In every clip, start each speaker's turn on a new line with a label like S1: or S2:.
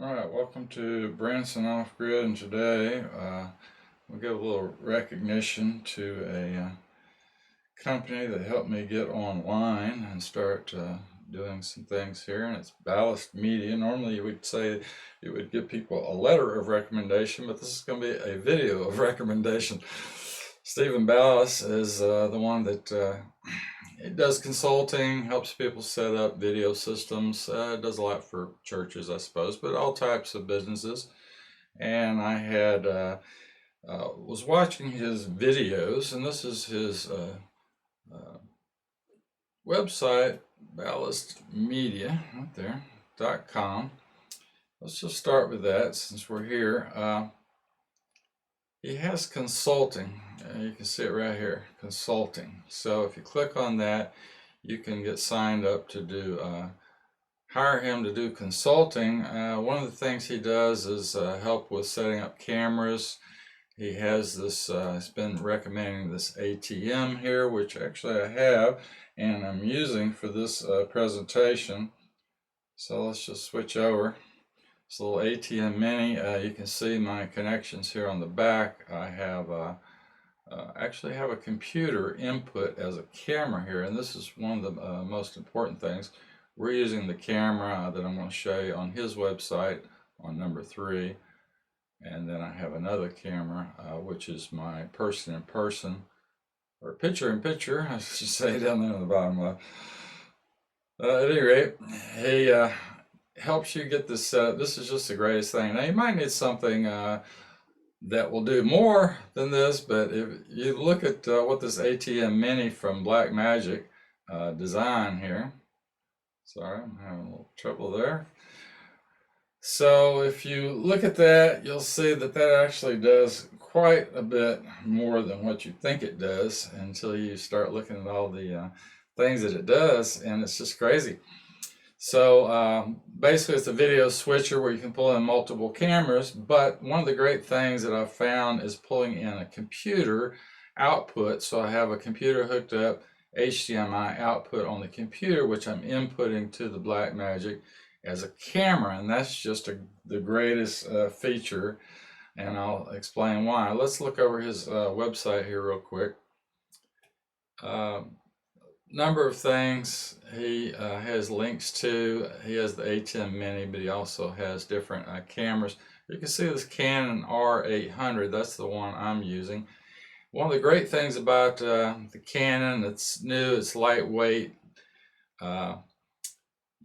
S1: Alright, welcome to Branson Off Grid, and today we'll give a little recognition to a company that helped me get online and start doing some things here, and it's Ballast Media. Normally you would say you would give people a letter of recommendation, but this is going to be a video of recommendation. Stephen Ballast is the one that it does consulting, helps people set up video systems, does a lot for churches, I suppose, but all types of businesses. And I had was watching his videos, and this is his website, ballastmedia, right there, .com. Let's just start with that since we're here. He has consulting. You can see it right here, consulting. So if you click on that, you can get signed up to do, hire him to do consulting. One of the things he does is help with setting up cameras. He has this, he's been recommending this ATM here, which actually I have, and I'm using for this presentation. So let's just switch over. This little ATM Mini, you can see my connections here on the back. I have actually have a computer input as a camera here, and this is one of the most important things. We're using the camera that I'm going to show you on his website on number 3, and then I have another camera which is my person-in-person, or picture-in-picture, I should say, down there on the bottom left. At any rate, he helps you get this set up. This is just the greatest thing. Now you might need something that will do more than this, but if you look at what this ATM Mini from Blackmagic design here, sorry, I'm having a little trouble there. So if you look at that, you'll see that that actually does quite a bit more than what you think it does until you start looking at all the things that it does, and it's just crazy. So basically it's a video switcher where you can pull in multiple cameras, but one of the great things that I've found is pulling in a computer output. So I have a computer hooked up, HDMI output on the computer, which I'm inputting to the Blackmagic as a camera, and that's just the greatest feature, and I'll explain why. Let's look over his website here real quick. Number of things he has links to. He has the ATEM Mini, but he also has different cameras. You can see this Canon R800. That's the one I'm using. One of the great things about the Canon, it's new, it's lightweight.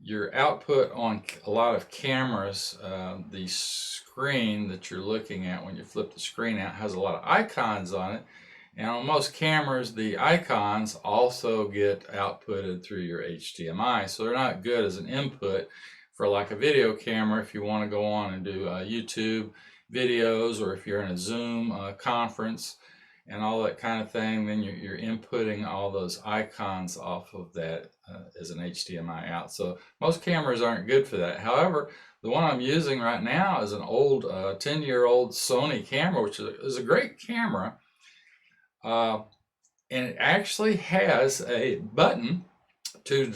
S1: Your output on a lot of cameras, the screen that you're looking at when you flip the screen out has a lot of icons on it. And on most cameras, the icons also get outputted through your HDMI. So they're not good as an input for like a video camera if you want to go on and do YouTube videos, or if you're in a Zoom conference and all that kind of thing, then you're inputting all those icons off of that as an HDMI out. So most cameras aren't good for that. However, the one I'm using right now is an old 10-year-old Sony camera, which is a great camera. And it actually has a button to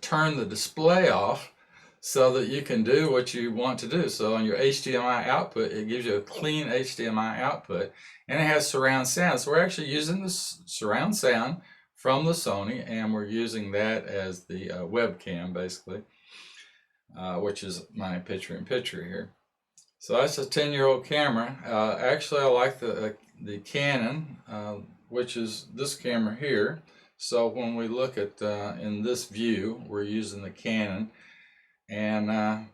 S1: turn the display off so that you can do what you want to do. So on your HDMI output, it gives you a clean HDMI output, and it has surround sound. So we're actually using the surround sound from the Sony, and we're using that as the webcam, basically, which is my picture-in-picture here. So that's a 10-year-old camera. Actually, I like the Canon, which is this camera here. So when we look at in this view, we're using the Canon, and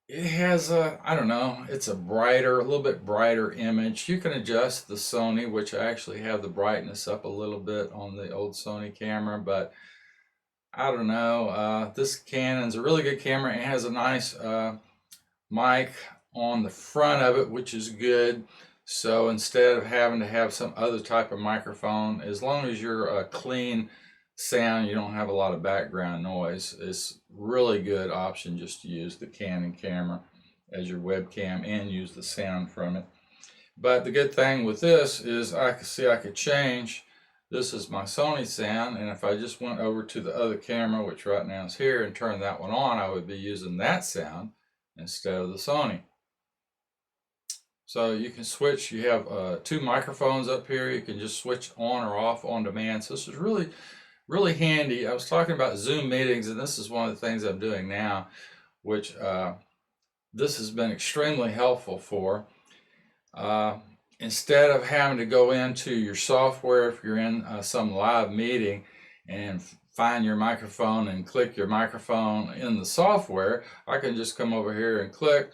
S1: it has a, I don't know, it's a little bit brighter image. You can adjust the Sony, which I actually have the brightness up a little bit on the old Sony camera, but I don't know. This Canon's a really good camera. It has a nice mic on the front of it, which is good. So instead of having to have some other type of microphone, as long as you're clean sound, you don't have a lot of background noise, it's really good option just to use the Canon camera as your webcam and use the sound from it. But the good thing with this is I could change. This is my Sony sound, and if I just went over to the other camera, which right now is here, and turn that one on, I would be using that sound. instead of the Sony. So you can switch, you have 2 microphones up here, you can just switch on or off on demand. So this is really handy. I was talking about Zoom meetings, and this is one of the things I'm doing now, which this has been extremely helpful for. Instead of having to go into your software if you're in some live meeting and find your microphone and click your microphone in the software, I can just come over here and click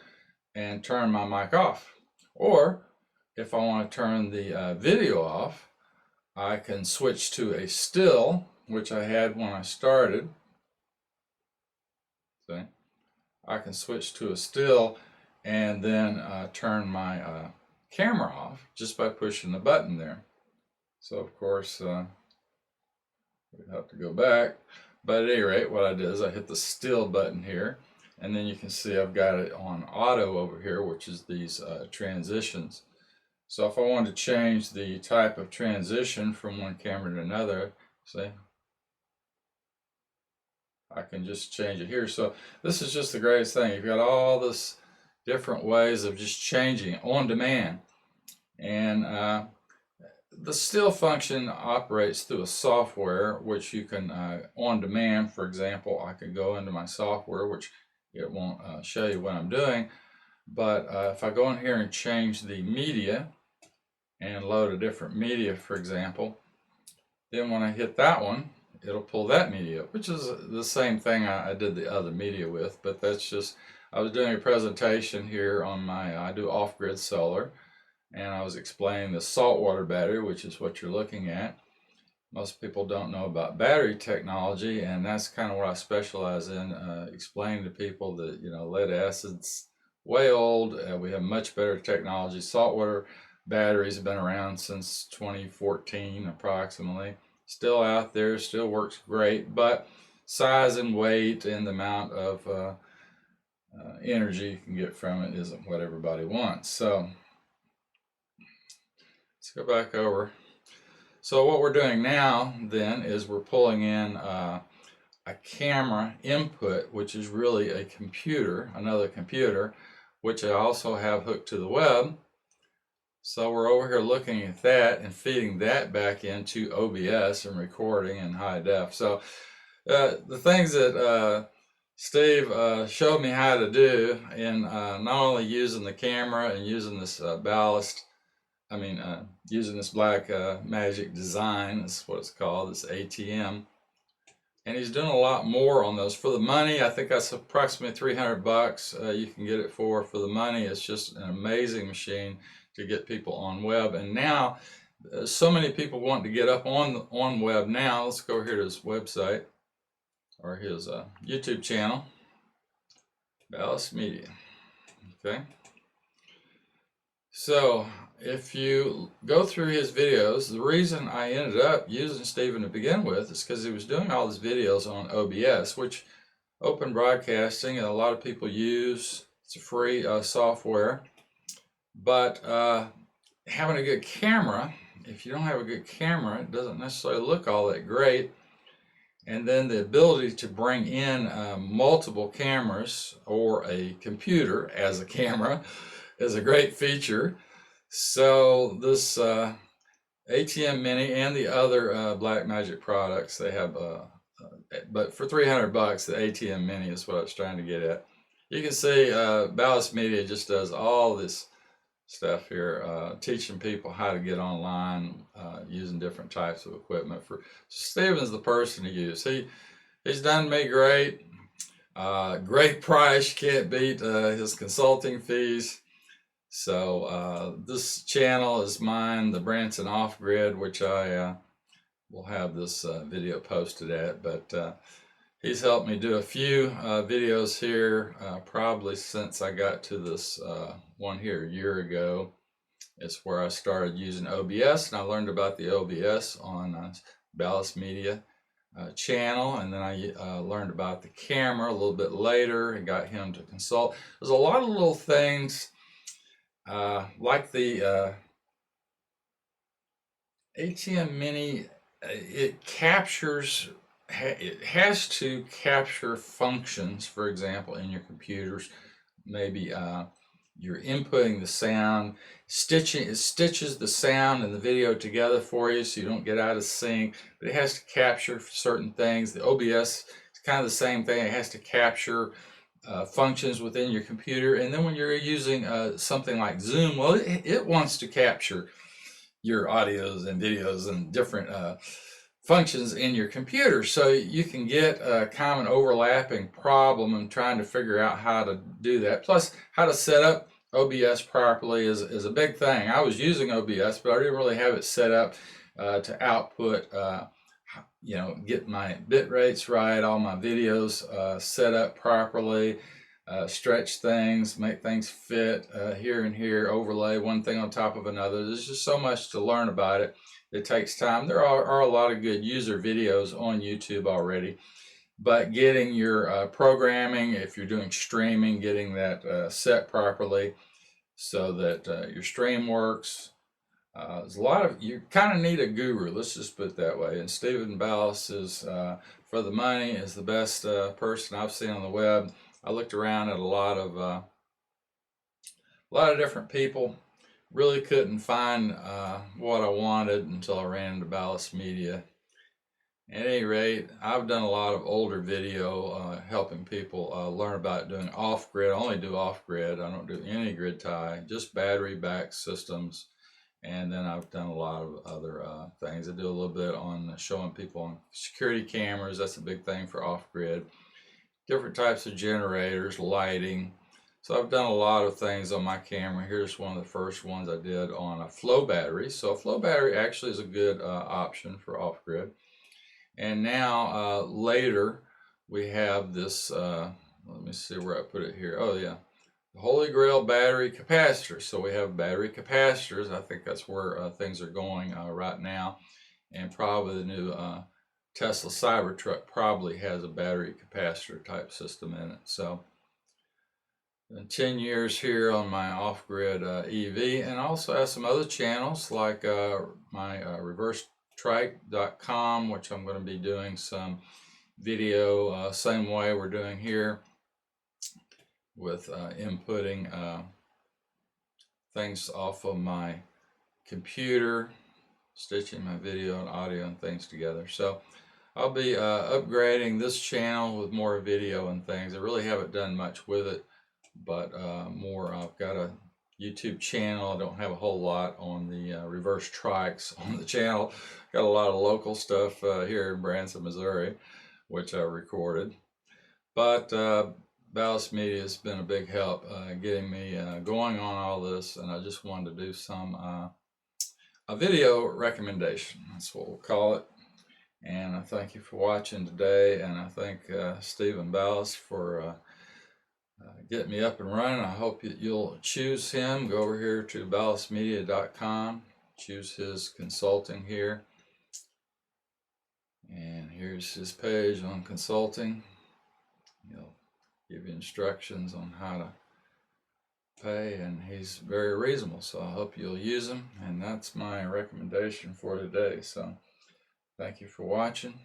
S1: and turn my mic off. Or if I want to turn the video off, I can switch to a still, which I had when I started. See? I can switch to a still and then turn my camera off just by pushing the button there. So of course we have to go back, but at any rate what I did is I hit the still button here, and then you can see I've got it on auto over here, which is these transitions. So if I wanted to change the type of transition from one camera to another, see, I can just change it here. So this is just the greatest thing. You've got all this different ways of just changing on demand. And the still function operates through a software which you can on demand. For example, I can go into my software, which it won't show you what I'm doing, but if I go in here and change the media and load a different media, for example, then when I hit that one, it'll pull that media up, which is the same thing I did the other media with, but that's just, I was doing a presentation here on my, I do off-grid solar, and I was explaining the saltwater battery, which is what you're looking at. Most people don't know about battery technology, and that's kind of what I specialize in, explaining to people that, you know, lead acid's way old. We have much better technology. Saltwater batteries have been around since 2014 approximately. Still out there, still works great, but size and weight and the amount of energy you can get from it isn't what everybody wants. So let's go back over. So what we're doing now then is we're pulling in a camera input, which is really a computer, another computer, which I also have hooked to the web. So we're over here looking at that and feeding that back into OBS and recording in high def. So the things that Steve showed me how to do in not only using the camera and using this Ballast, using this black magic design, is what it's called, this ATM. And he's doing a lot more on those. For the money, I think that's approximately 300 bucks you can get it for. For the money, it's just an amazing machine to get people on web. And now, so many people want to get up on web now. Let's go here to his website, or his YouTube channel, Ballast Media. Okay. So if you go through his videos, the reason I ended up using Stephen to begin with is because he was doing all his videos on OBS, which open broadcasting and a lot of people use. It's a free software. But having a good camera, if you don't have a good camera, it doesn't necessarily look all that great. And then the ability to bring in multiple cameras or a computer as a camera is a great feature. So this ATM Mini and the other Blackmagic products, they have, but for 300 bucks, the ATM Mini is what I was trying to get at. You can see Ballast Media just does all this stuff here, teaching people how to get online using different types of equipment. For Stephen's the person to use. He's done me great. Great price. You can't beat his consulting fees. So this channel is mine, the Branson Off Grid, which I will have this video posted at. But he's helped me do a few videos here, probably since I got to this one here a year ago. It's where I started using OBS, and I learned about the OBS on Ballast Media channel, and then I learned about the camera a little bit later and got him to consult. There's a lot of little things like the ATM Mini. It captures, it has to capture functions, for example, in your computers maybe you're inputting the sound, it stitches the sound and the video together for you so you don't get out of sync, but it has to capture certain things. The OBS is kind of the same thing. It has to capture functions within your computer, and then when you're using something like Zoom, well, it wants to capture your audios and videos and different functions in your computer, so you can get a common overlapping problem and trying to figure out how to do that. Plus, how to set up OBS properly is a big thing. I was using OBS, but I didn't really have it set up to output, get my bit rates right, all my videos set up properly, stretch things, make things fit here and here, overlay one thing on top of another. There's just so much to learn about it. It takes time. There are a lot of good user videos on YouTube already, but getting your programming, if you're doing streaming, getting that set properly so that your stream works. There's a lot of, you kind of need a guru, let's just put it that way. And Stephen Ballast is, for the money, is the best person I've seen on the web. I looked around at a lot of different people. Really couldn't find what I wanted until I ran into Ballast Media. At any rate, I've done a lot of older video helping people learn about doing off-grid. I only do off-grid. I don't do any grid tie, just battery-backed systems. And then I've done a lot of other things. I do a little bit on showing people on security cameras. That's a big thing for off-grid. Different types of generators, lighting. So I've done a lot of things on my camera. Here's one of the first ones I did on a flow battery. So a flow battery actually is a good option for off-grid. And now later we have this, let me see where I put it here. Oh yeah, the Holy Grail battery capacitor. So we have battery capacitors. I think that's where things are going right now. And probably the new Tesla Cybertruck probably has a battery capacitor type system in it. So 10 years here on my off-grid EV, and I also have some other channels like my reversetrike.com, which I'm going to be doing some video same way we're doing here with inputting things off of my computer, stitching my video and audio and things together. So I'll be upgrading this channel with more video and things. I really haven't done much with it, but more. I've got a YouTube channel. I don't have a whole lot on the reverse trikes on the channel. Got a lot of local stuff here in Branson, Missouri, which I recorded. But Ballast Media has been a big help getting me going on all this, and I just wanted to do some a video recommendation. That's what we'll call it. And I thank you for watching today, and I thank Stephen Ballast for getting me up and running. I hope you'll choose him. Go over here to ballastmedia.com, choose his consulting here, and here's his page on consulting. He'll give you instructions on how to pay, and he's very reasonable, so I hope you'll use him. And that's my recommendation for today. So thank you for watching.